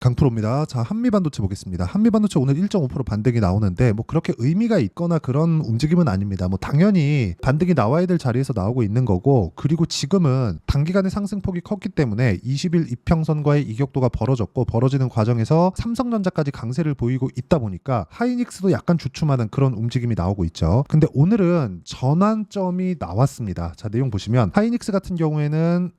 강프로입니다. 자, 한미반도체 보겠습니다. 한미반도체 오늘 1.5% 반등이 나오는데 뭐 그렇게 의미가 있거나 그런 움직임은 아닙니다. 뭐 당연히 반등이 나와야 될 자리에서 나오고 있는 거고, 그리고 지금은 단기간에 상승폭이 컸기 때문에 20일 이평선과의 이격도가 벌어졌고, 벌어지는 과정에서 삼성전자까지 강세를 보이고 있다 보니까 하이닉스도 약간 주춤하는 그런 움직임이 나오고 있죠. 근데 오늘은 전환점이 나왔습니다. 자, 내용 보시면 하이닉스 같은 경우에는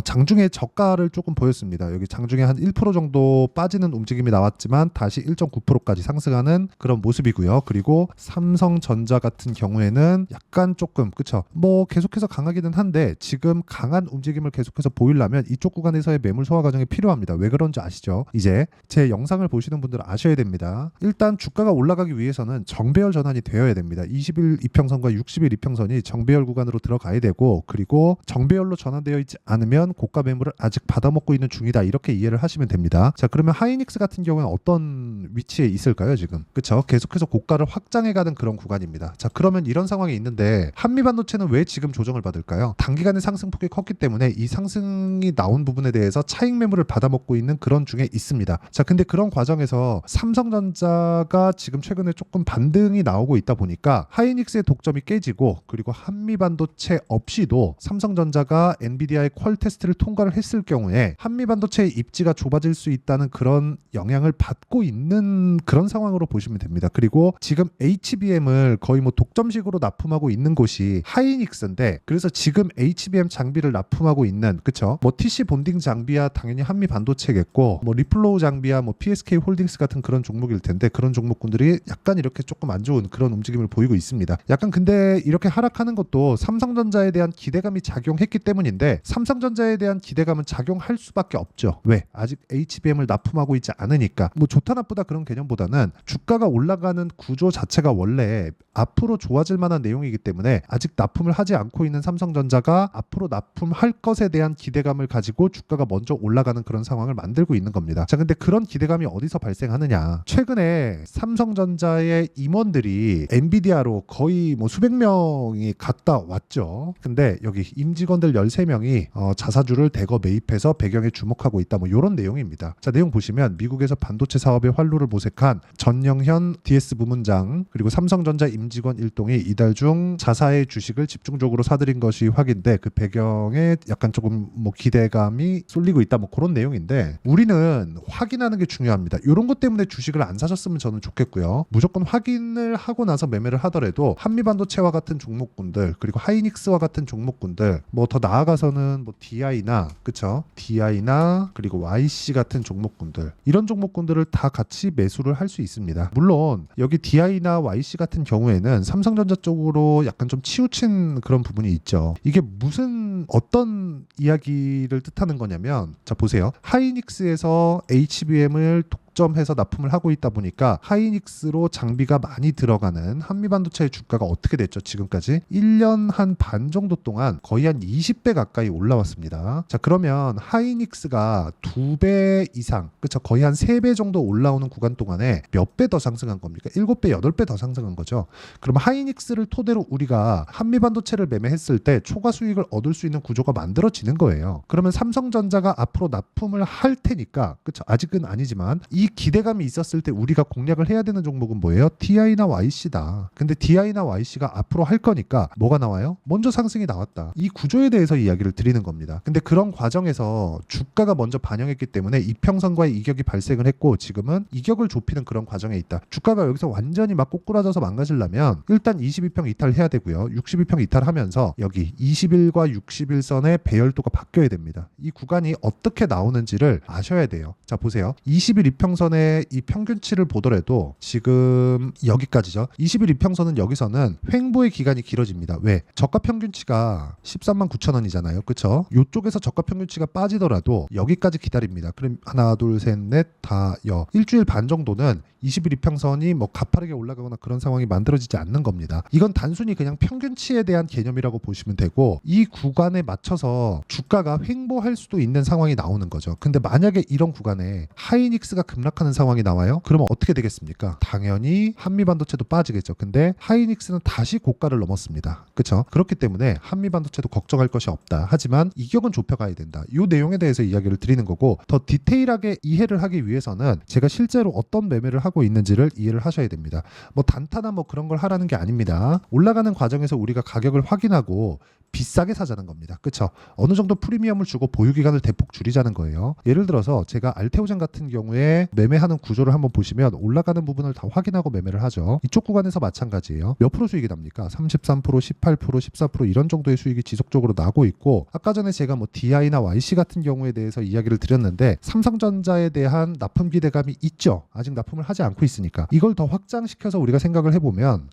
장중에 저가를 조금 보였습니다. 여기 장중에 한 1% 정도 빠지는 움직임이 나왔지만 다시 1.9%까지 상승하는 그런 모습이고요. 그리고 삼성전자 같은 경우에는 약간 조금, 그쵸, 뭐 계속해서 강하기는 한데 지금 강한 움직임을 계속해서 보이려면 이쪽 구간에서의 매물 소화 과정이 필요합니다. 왜 그런지 아시죠? 이제 제 영상을 보시는 분들은 아셔야 됩니다. 일단 주가가 올라가기 위해서는 정배열 전환이 되어야 됩니다. 20일 이평선과 60일 이평선이 정배열 구간으로 들어가야 되고, 그리고 정배열로 전환되어 있지 않으면 고가 매물을 아직 받아먹고 있는 중이다, 이렇게 이해를 하시면 됩니다. 자, 그러면 하이닉스 같은 경우는 어떤 위치에 있을까요 지금? 그쵸? 계속해서 고가를 확장해가는 그런 구간입니다. 자, 그러면 이런 상황이 있는데 한미반도체는 왜 지금 조정을 받을까요? 단기간에 상승폭이 컸기 때문에 이 상승이 나온 부분에 대해서 차익 매물을 받아먹고 있는 그런 중에 있습니다. 자, 근데 그런 과정에서 삼성전자가 지금 최근에 조금 반등이 나오고 있다 보니까 하이닉스의 독점이 깨지고, 그리고 한미반도체 없이도 삼성전자가 엔비디아의 퀄 테스트를 통과를 했을 경우에 한미반도체의 입지가 좁아질 수 있다는 그런 영향을 받고 있는 그런 상황으로 보시면 됩니다. 그리고 지금 HBM을 거의 뭐 독점식으로 납품하고 있는 곳이 하이닉스인데, 그래서 지금 HBM 장비를 납품하고 있는, 그쵸, 뭐 TC 본딩 장비야 당연히 한미반도체겠고, 뭐 리플로우 장비야 뭐 PSK 홀딩스 같은 그런 종목일 텐데, 그런 종목군들이 약간 이렇게 조금 안 좋은 그런 움직임을 보이고 있습니다. 약간 근데 이렇게 하락하는 것도 삼성전자에 대한 기대감이 작용했기 때문인데, 삼성전자에 대한 기대감은 작용할 수밖에 없죠. 왜? 아직 HBM을 납품하고 있지 않으니까. 뭐 좋다 나쁘다 그런 개념보다는 주가가 올라가는 구조 자체가 원래 앞으로 좋아질 만한 내용이기 때문에 아직 납품을 하지 않고 있는 삼성전자가 앞으로 납품할 것에 대한 기대감을 가지고 주가가 먼저 올라가는 그런 상황을 만들고 있는 겁니다. 자, 근데 그런 기대감이 어디서 발생하느냐? 최근에 삼성전자의 임원들이 엔비디아로 거의 뭐 수백 명이 갔다 왔죠. 근데 여기 임직원들 13명이 자사주를 대거 매입해서 배경에 주목하고 있다, 뭐 이런 내용입니다. 자, 내용 보시면 미국에서 반도체 사업에 활로를 모색한 전영현 DS 부문장, 그리고 삼성전자 임직원 일동이 이달 중 자사의 주식을 집중적으로 사들인 것이 확인돼 그 배경에 약간 조금 뭐 기대감이 쏠리고 있다, 뭐 그런 내용인데, 우리는 확인하는 게 중요합니다. 이런 것 때문에 주식을 안 사셨으면 저는 좋겠고요. 무조건 확인을 하고 나서 매매를 하더라도 한미반도체와 같은 종목군들, 그리고 하이닉스와 같은 종목군들, 뭐 더 나아가서는 뭐 DI나, 그쵸, DI나 그리고 YC 같은 종목군들, 이런 종목군들을 다 같이 매수를 할 수 있습니다. 물론 여기 DI나 YC 같은 경우에는 삼성전자 쪽으로 약간 좀 치우친 그런 부분이 있죠. 이게 무슨 어떤 이야기를 뜻하는 거냐면, 자 보세요. 하이닉스에서 HBM을 독점해서 납품을 하고 있다 보니까 하이닉스로 장비가 많이 들어가는 한미반도체의 주가가 어떻게 됐죠? 지금까지 1년 한 반 정도 동안 거의 한 20배 가까이 올라왔습니다. 자, 그러면 하이닉스가 2배 이상, 그쵸, 거의 한 3배 정도 올라오는 구간 동안에 몇 배 더 상승한 겁니까? 7배, 8배 더 상승한 거죠. 그럼 하이닉스를 토대로 우리가 한미반도체를 매매했을 때 초과 수익을 얻을 수 있는 구조가 만들어지는 거예요. 그러면 삼성전자가 앞으로 납품을 할 테니까, 그쵸, 아직은 아니지만 이 기대감이 있었을 때 우리가 공략을 해야 되는 종목은 뭐예요? DI나 YC다. 근데 DI나 YC가 앞으로 할 거니까 뭐가 나와요? 먼저 상승이 나왔다. 이 구조에 대해서 이야기를 드리는 겁니다. 근데 그런 과정에서 주가가 먼저 반영했기 때문에 이평선과의 이격이 발생을 했고, 지금은 이격을 좁히는 그런 과정에 있다. 주가가 여기서 완전히 막 꼬꾸라져서 망가지려면 일단 22평 이탈해야 되고요. 62평 이탈하면서 여기 20일과 60일선의 배열도가 바뀌어야 됩니다. 이 구간이 어떻게 나오는지를 아셔야 돼요. 자, 보세요. 20일 이평선의 이 평균치를 보더라도 지금 여기까지죠. 20일 이평선은 여기서는 횡보의 기간이 길어집니다. 왜? 저가 평균치가 13만 9천 원이잖아요. 그쵸? 이쪽에서 저가 평균치가 빠지더라도 여기까지 기다립니다. 그럼 하나, 둘, 셋, 넷, 다, 일주일 반 정도는 20일 이평선이 뭐 가파르게 올라가거나 그런 상황이 만들어지지 않는 겁니다. 이건 단순히 그냥 평균치에 대한 개념이라고 보시면 되고, 이 구간에 맞춰서 주가가 횡보할 수도 있는 상황이 나오는 거죠. 근데 만약에 이런 구간에 하이닉스가 급락 급락하는 상황이 나와요. 그러면 어떻게 되겠습니까? 당연히 한미반도체도 빠지겠죠. 근데 하이닉스는 다시 고가를 넘었습니다. 그렇죠? 그렇기 때문에 한미반도체도 걱정할 것이 없다. 하지만 이격은 좁혀가야 된다. 이 내용에 대해서 이야기를 드리는 거고, 더 디테일하게 이해를 하기 위해서는 제가 실제로 어떤 매매를 하고 있는지를 이해를 하셔야 됩니다. 뭐 단타나 뭐 그런 걸 하라는 게 아닙니다. 올라가는 과정에서 우리가 가격을 확인하고 비싸게 사자는 겁니다. 그렇죠? 어느 정도 프리미엄을 주고 보유기간을 대폭 줄이자는 거예요. 예를 들어서 제가 알테오젠 같은 경우에 매매하는 구조를 한번 보시면 올라가는 부분을 다 확인하고 매매를 하죠. 이쪽 구간에서 마찬가지예요. 몇 프로 수익이 납니까? 33%, 18%, 14% 이런 정도의 수익이 지속적으로 나고 있고, 아까 전에 제가 뭐 DI나 YC 같은 경우에 대해서 이야기를 드렸는데 삼성전자에 대한 납품 기대감이 있죠. 아직 납품을 하지 않고 있으니까 이걸 더 확장시켜서 우리가 생각을 해보면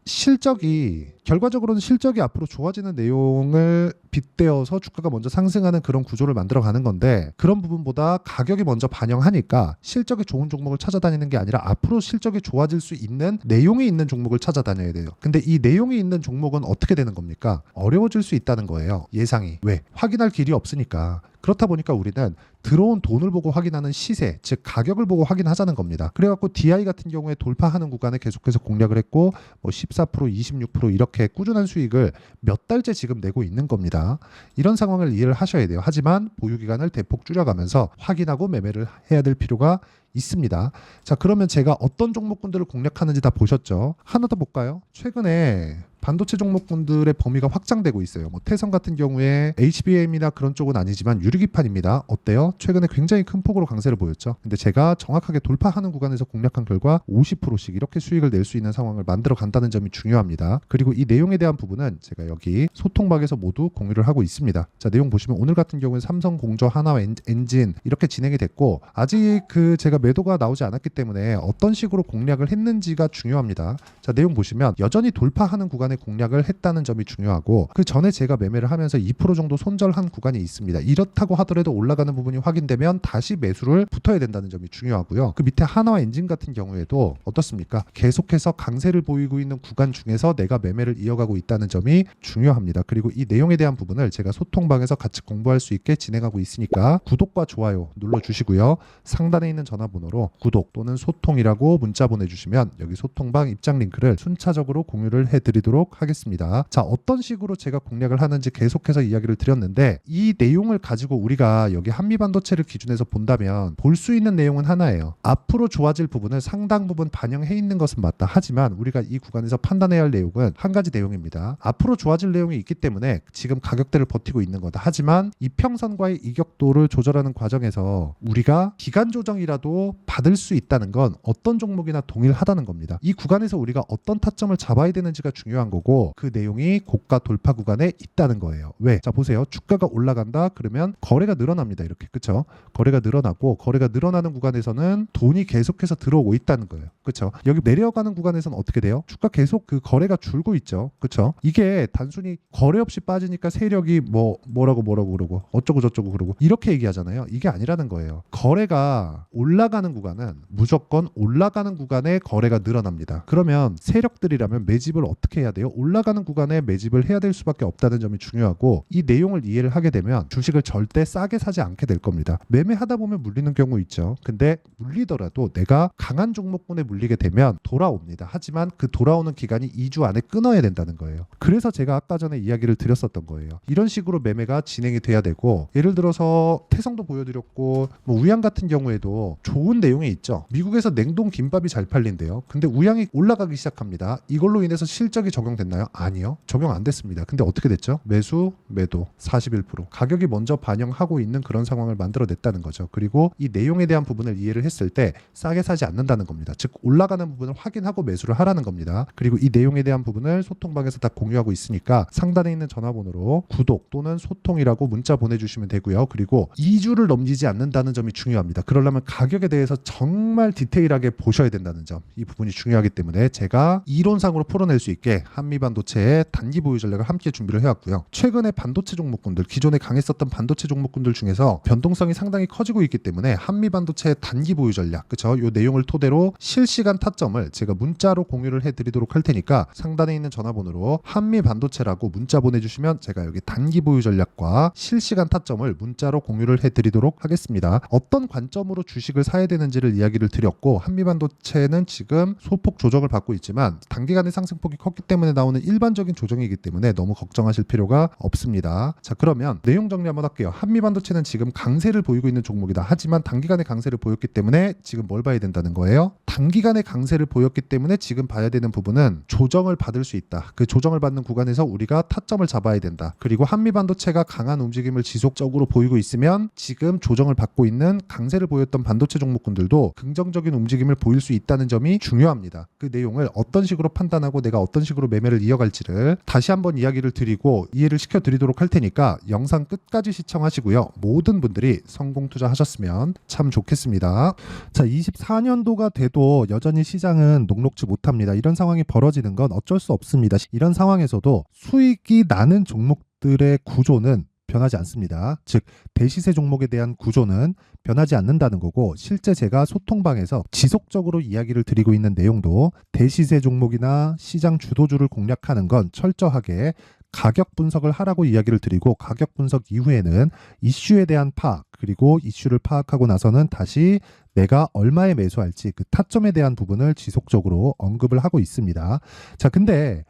결과적으로는 실적이 앞으로 좋아지는 내용을 빗대어서 주가가 먼저 상승하는 그런 구조를 만들어가는 건데, 그런 부분보다 가격이 먼저 반영하니까 실적이 좋은 종목을 찾아다니는 게 아니라 앞으로 실적이 좋아질 수 있는 내용이 있는 종목을 찾아다녀야 돼요. 근데 이 내용이 있는 종목은 어떻게 되는 겁니까? 어려워질 수 있다는 거예요. 예상이. 왜? 확인할 길이 없으니까. 그렇다 보니까 우리는 들어온 돈을 보고 확인하는 시세, 즉 가격을 보고 확인하자는 겁니다. 그래갖고 DI 같은 경우에 돌파하는 구간에 계속해서 공략을 했고, 뭐 14%, 26% 이렇게 꾸준한 수익을 몇 달째 지금 내고 있는 겁니다. 이런 상황을 이해를 하셔야 돼요. 하지만 보유기간을 대폭 줄여가면서 확인하고 매매를 해야 될 필요가 있습니다. 자, 그러면 제가 어떤 종목군들을 공략하는지 다 보셨죠? 하나 더 볼까요? 최근에 반도체 종목군들의 범위가 확장되고 있어요. 뭐 태성 같은 경우에 HBM이나 그런 쪽은 아니지만 유리기판입니다. 어때요? 최근에 굉장히 큰 폭으로 강세를 보였죠. 근데 제가 정확하게 돌파하는 구간에서 공략한 결과 50%씩 이렇게 수익을 낼 수 있는 상황을 만들어 간다는 점이 중요합니다. 그리고 이 내용에 대한 부분은 제가 여기 소통방에서 모두 공유를 하고 있습니다. 자, 내용 보시면 오늘 같은 경우는 삼성, 공조, 하나, 엔진 이렇게 진행이 됐고, 아직 제가 매도가 나오지 않았기 때문에 어떤 식으로 공략을 했는지가 중요합니다. 자, 내용 보시면 여전히 돌파하는 구간에 공략을 했다는 점이 중요하고, 그 전에 제가 매매를 하면서 2% 정도 손절한 구간이 있습니다. 이렇다고 하더라도 올라가는 부분이 확인되면 다시 매수를 붙어야 된다는 점이 중요하고요. 그 밑에 하나와 엔진 같은 경우에도 어떻습니까? 계속해서 강세를 보이고 있는 구간 중에서 내가 매매를 이어가고 있다는 점이 중요합니다. 그리고 이 내용에 대한 부분을 제가 소통방에서 같이 공부할 수 있게 진행하고 있으니까 구독과 좋아요 눌러주시고요. 상단에 있는 전화번호로 구독 또는 소통이라고 문자 보내주시면 여기 소통방 입장 링크를 순차적으로 공유를 해드리도록 하겠습니다. 자, 어떤 식으로 제가 공략을 하는지 계속해서 이야기를 드렸는데, 이 내용을 가지고 우리가 여기 한미반도체를 기준해서 본다면 볼 수 있는 내용은 하나예요. 앞으로 좋아질 부분을 상당 부분 반영해 있는 것은 맞다. 하지만 우리가 이 구간에서 판단해야 할 내용은 한 가지 내용입니다. 앞으로 좋아질 내용이 있기 때문에 지금 가격대를 버티고 있는 거다. 하지만 이평선과의 이격도를 조절하는 과정에서 우리가 기간 조정이라도 받을 수 있다는 건 어떤 종목이나 동일하다는 겁니다. 이 구간에서 우리가 어떤 타점을 잡아야 되는지가 중요한 거고, 그 내용이 고가 돌파 구간에 있다는 거예요. 왜? 자, 보세요. 주가가 올라간다 그러면 거래가 늘어납니다. 이렇게. 그쵸? 거래가 늘어나고, 거래가 늘어나는 구간에서는 돈이 계속해서 들어오고 있다는 거예요. 그쵸? 여기 내려가는 구간에서는 어떻게 돼요? 주가 계속 그 거래가 줄고 있죠. 그쵸? 이게 단순히 거래 없이 빠지니까 세력이 뭐라고 그러고 어쩌고 저쩌고 그러고 이렇게 얘기하잖아요. 이게 아니라는 거예요. 거래가 올라가는 구간은 무조건 올라가는 구간에 거래가 늘어납니다. 그러면 세력들이라면 매집을 어떻게 해야 돼요? 올라가는 구간에 매집을 해야 될 수밖에 없다는 점이 중요하고, 이 내용을 이해를 하게 되면 주식을 절대 싸게 사지 않게 될 겁니다. 매매하다 보면 물리는 경우 있죠. 근데 물리더라도 내가 강한 종목군에 물리게 되면 돌아옵니다. 하지만 그 돌아오는 기간이 2주 안에 끊어야 된다는 거예요. 그래서 제가 아까 전에 이야기를 드렸었던 거예요. 이런 식으로 매매가 진행이 돼야 되고, 예를 들어서 태성도 보여드렸고, 뭐 우양 같은 경우에도 좋은 내용이 있죠. 미국에서 냉동 김밥이 잘 팔린대요. 근데 우양이 올라가기 시작합니다. 이걸로 인해서 실적이 적용됐나요? 아니요. 적용 안 됐습니다. 근데 어떻게 됐죠? 매수, 매도 41%. 가격이 먼저 반영하고 있는 그런 상황을 만들어냈다는 거죠. 그리고 이 내용에 대한 부분을 이해를 했을 때 싸게 사지 않는다는 겁니다. 즉 올라가는 부분을 확인하고 매수를 하라는 겁니다. 그리고 이 내용에 대한 부분을 소통방에서 다 공유하고 있으니까 상단에 있는 전화번호로 구독 또는 소통이라고 문자 보내주시면 되고요. 그리고 2주를 넘기지 않는다는 점이 중요합니다. 그러려면 가격에 대해서 정말 디테일하게 보셔야 된다는 점, 이 부분이 중요하기 때문에 제가 이론상으로 풀어낼 수 있게 한미반도체의 단기 보유 전략을 함께 준비를 해왔고요. 최근에 반도체 종목군들, 기존에 강했었던 반도체 종목군들 중에서 변동성이 상당히 커지고 있기 때문에 한미반도체의 단기 보유 전략, 그쵸? 이 내용을 토대로 실시간 타점을 제가 문자로 공유를 해드리도록 할 테니까 상단에 있는 전화번호로 한미반도체라고 문자 보내주시면 제가 여기 단기 보유 전략과 실시간 타점을 문자로 공유를 해드리도록 하겠습니다. 어떤 관점으로 주식을 사야 사야 되는지를 이야기를 드렸고, 한미반도체는 지금 소폭 조정을 받고 있지만 단기간의 상승폭이 컸기 때문에 나오는 일반적인 조정이기 때문에 너무 걱정하실 필요가 없습니다. 자, 그러면 내용 정리 한번 할게요. 한미반도체는 지금 강세를 보이고 있는 종목이다. 하지만 단기간의 강세를 보였기 때문에 지금 뭘 봐야 된다는 거예요? 단기간의 강세를 보였기 때문에 지금 봐야 되는 부분은 조정을 받을 수 있다. 그 조정을 받는 구간에서 우리가 타점을 잡아야 된다. 그리고 한미반도체가 강한 움직임을 지속적으로 보이고 있으면 지금 조정을 받고 있는 강세를 보였던 반도체 종목군들도 긍정적인 움직임을 보일 수 있다는 점이 중요합니다. 그 내용을 어떤 식으로 판단하고 내가 어떤 식으로 매매를 이어갈지를 다시 한번 이야기를 드리고 이해를 시켜드리도록 할 테니까 영상 끝까지 시청하시고요. 모든 분들이 성공 투자하셨으면 참 좋겠습니다. 자, 24년도가 돼도 여전히 시장은 녹록지 못합니다. 이런 상황이 벌어지는 건 어쩔 수 없습니다. 이런 상황에서도 수익이 나는 종목들의 구조는 변하지 않습니다. 즉 대시세 종목에 대한 구조는 변하지 않는다는 거고, 실제 제가 소통방에서 지속적으로 이야기를 드리고 있는 내용도 대시세 종목이나 시장 주도주를 공략하는 건 철저하게 가격 분석을 하라고 이야기를 드리고, 가격 분석 이후에는 이슈에 대한 파악, 그리고 이슈를 파악하고 나서는 다시 내가 얼마에 매수할지 그 타점에 대한 부분을 지속적으로 언급을 하고 있습니다. 자, 근데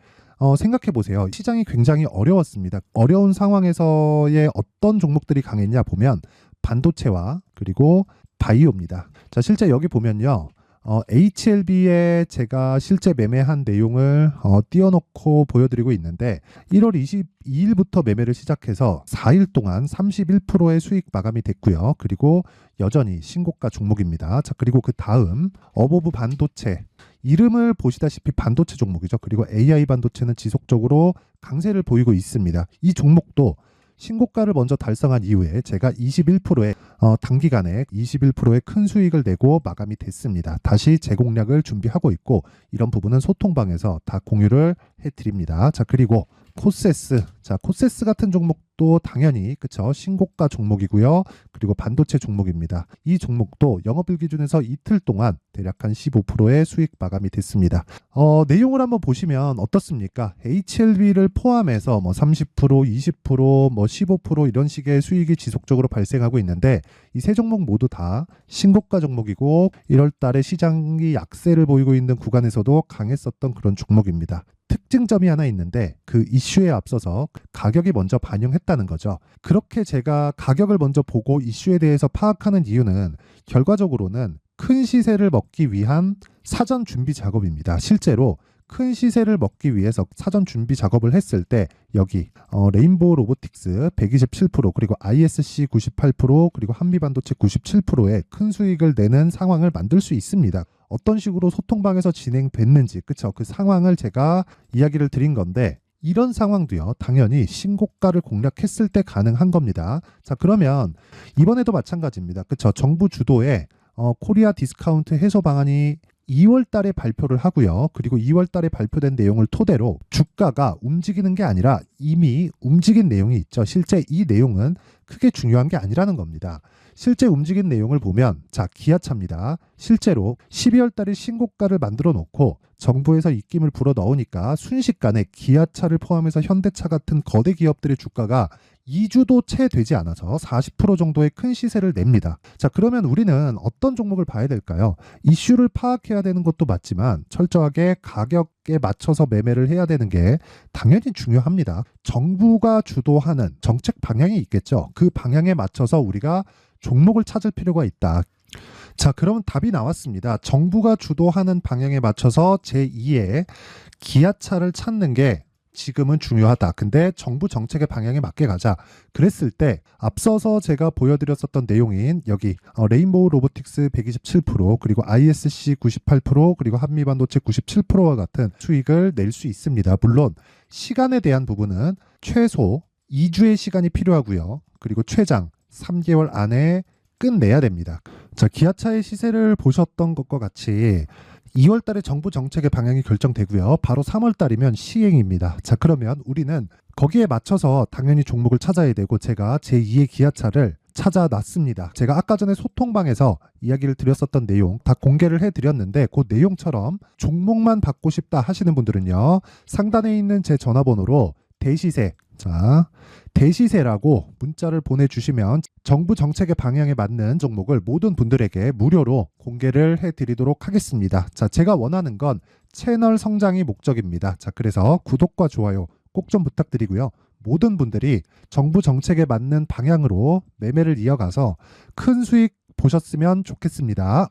생각해 보세요. 시장이 굉장히 어려웠습니다. 어려운 상황에서의 어떤 종목들이 강했냐 보면 반도체와 그리고 바이오입니다. 자, 실제 여기 보면요. HLB에 제가 실제 매매한 내용을 띄워놓고 보여드리고 있는데, 1월 22일부터 매매를 시작해서 4일 동안 31%의 수익 마감이 됐고요. 그리고 여전히 신고가 종목입니다. 자, 그리고 그 다음 어보브 반도체, 이름을 보시다시피 반도체 종목이죠. 그리고 AI 반도체는 지속적으로 강세를 보이고 있습니다. 이 종목도 신고가를 먼저 달성한 이후에 제가 21%의 단기간에 21%의 큰 수익을 내고 마감이 됐습니다. 다시 재공략을 준비하고 있고, 이런 부분은 소통방에서 다 공유를 해드립니다. 자, 그리고 코세스, 자, 코세스 같은 종목도 당연히 그쵸, 신고가 종목이고요. 그리고 반도체 종목입니다. 이 종목도 영업일 기준에서 이틀 동안 대략 한 15%의 수익 마감이 됐습니다. 내용을 한번 보시면 어떻습니까? HLB를 포함해서 뭐 30%, 20%, 뭐 15% 이런 식의 수익이 지속적으로 발생하고 있는데, 이 세 종목 모두 다 신고가 종목이고 1월 달에 시장이 약세를 보이고 있는 구간에서도 강했었던 그런 종목입니다. 특징점이 하나 있는데, 그 이슈에 앞서서 가격이 먼저 반영했다는 거죠. 그렇게 제가 가격을 먼저 보고 이슈에 대해서 파악하는 이유는 결과적으로는 큰 시세를 먹기 위한 사전 준비 작업입니다. 실제로 큰 시세를 먹기 위해서 사전 준비 작업을 했을 때 여기 레인보우 로보틱스 127%, 그리고 ISC 98%, 그리고 한미반도체 97%의 큰 수익을 내는 상황을 만들 수 있습니다. 어떤 식으로 소통방에서 진행됐는지, 그쵸? 그 상황을 제가 이야기를 드린 건데, 이런 상황도요, 당연히 신고가를 공략했을 때 가능한 겁니다. 자, 그러면 이번에도 마찬가지입니다. 그쵸? 정부 주도의 코리아 디스카운트 해소 방안이 2월 달에 발표를 하고요. 그리고 2월 달에 발표된 내용을 토대로 주가가 움직이는 게 아니라 이미 움직인 내용이 있죠. 실제 이 내용은 크게 중요한 게 아니라는 겁니다. 실제 움직인 내용을 보면, 자, 기아차입니다. 실제로 12월 달에 신고가를 만들어 놓고 정부에서 입김을 불어 넣으니까 순식간에 기아차를 포함해서 현대차 같은 거대 기업들의 주가가 2주도 채 되지 않아서 40% 정도의 큰 시세를 냅니다. 자, 그러면 우리는 어떤 종목을 봐야 될까요? 이슈를 파악해야 되는 것도 맞지만 철저하게 가격에 맞춰서 매매를 해야 되는 게 당연히 중요합니다. 정부가 주도하는 정책 방향이 있겠죠. 그 방향에 맞춰서 우리가 종목을 찾을 필요가 있다. 자, 그러면 답이 나왔습니다. 정부가 주도하는 방향에 맞춰서 제2의 기아차를 찾는 게 지금은 중요하다. 근데 정부 정책의 방향에 맞게 가자. 그랬을 때 앞서서 제가 보여드렸었던 내용인 여기 레인보우 로보틱스 127%, 그리고 ISC 98%, 그리고 한미반도체 97%와 같은 수익을 낼 수 있습니다. 물론 시간에 대한 부분은 최소 2주의 시간이 필요하고요. 그리고 최장 3개월 안에 끝내야 됩니다. 자, 기아차의 시세를 보셨던 것과 같이 2월 달에 정부 정책의 방향이 결정되고요. 바로 3월 달이면 시행입니다. 자, 그러면 우리는 거기에 맞춰서 당연히 종목을 찾아야 되고, 제가 제2의 기아차를 찾아놨습니다. 제가 아까 전에 소통방에서 이야기를 드렸었던 내용 다 공개를 해드렸는데, 그 내용처럼 종목만 받고 싶다 하시는 분들은요, 상단에 있는 제 전화번호로 대시세 자, 대시세라고 문자를 보내주시면 정부 정책의 방향에 맞는 종목을 모든 분들에게 무료로 공개를 해드리도록 하겠습니다. 자, 제가 원하는 건 채널 성장이 목적입니다. 자, 그래서 구독과 좋아요 꼭 좀 부탁드리고요. 모든 분들이 정부 정책에 맞는 방향으로 매매를 이어가서 큰 수익 보셨으면 좋겠습니다.